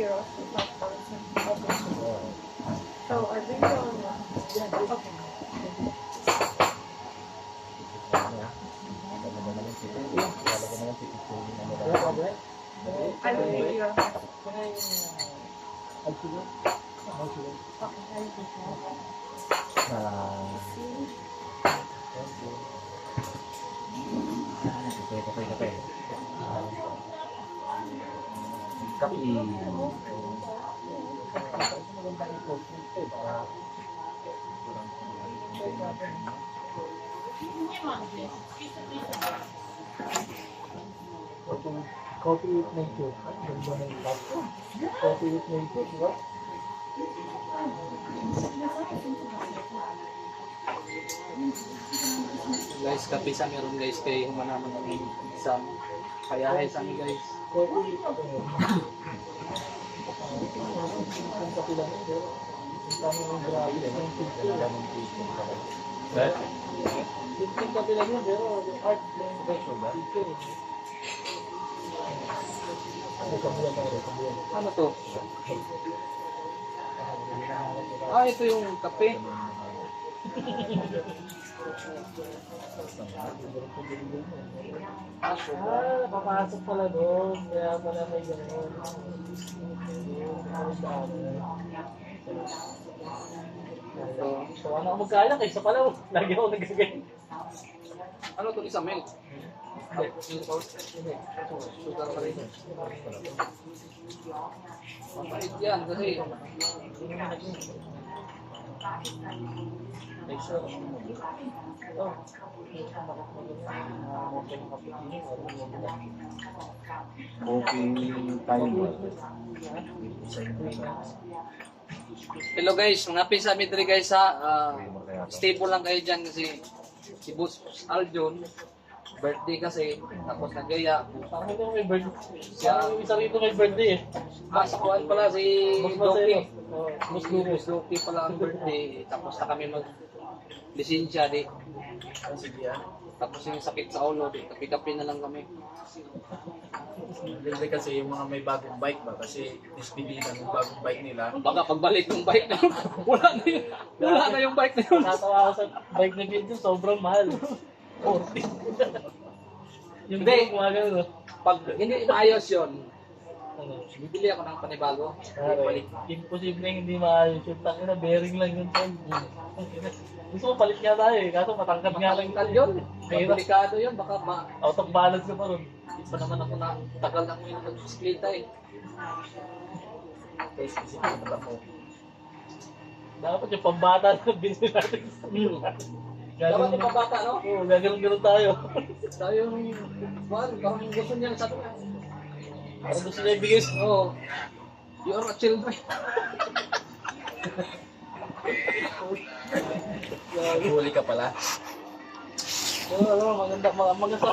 euros is 5,000. Okay. So, I bring you on one. Okay. I will give you a okay, I will give Coffee with nature. Ganda na yung laptop. Coffee with nature, di ba? Guys, kapisa meron guys kay humanaman ng exam. Kaya ay sa amin guys. Coffee with ang kape lang yun, pero ang tama ng grabe ng picture. Simple kape lang yun, pero yung art ng picture. Ano to? Ah, ito yung kape. Papasok pala doon. Kaya pala may gano'n. So, ano ako magkala? Kaysa pala, lagi ako nagagay. Ano to isa milk? Sugar pa rin. Mapait yan kasi hello guys, mga pisa mitri guys ha. Stable lang kayo dyan kasi si Boss Aljon birthday kasi tapos nagaya. Saan ito may birthday? Siya, Yung isa rito may birthday eh. sa kuwan pala si Mas Doki. Muslim. Mas Doki pala ang birthday. Tapos na kami mag lisensya di. Tapos yung sakit sa ulo di. Kapi-kapi na lang kami. Hindi kasi yung mga may bagong bike ba kasi SPD na yung bagong bike nila. Baka pagbalik ng bike na wala na yung bike na yun. Natawa ako sa bike na video, sobrang mahal. Oh. Yung Hindi. bike, mga gano'n. No? Pag hindi maayos yun, Ano? bibili ako ng panibago. Pare, imposible hindi maayos yun. Tangin na, bearing lang yun. Gusto ko palit nga tayo eh, kaso matangkad nga lang. Makalingkal yun. May delikado yun. Baka Out of balance ka pa ron. pa naman ako na tagal na ko yung nagbisikleta eh. Kasi kasi kita mo. Dapat yung pambata na binili natin. Dapat yung pabata, no? Oo, gaganon-ganon tayo. Tayo yung, parang gusto niya sa atin. Parang gusto niya ibigay sa... Oh, you are a children. Huli ka pala. Oo, maganda.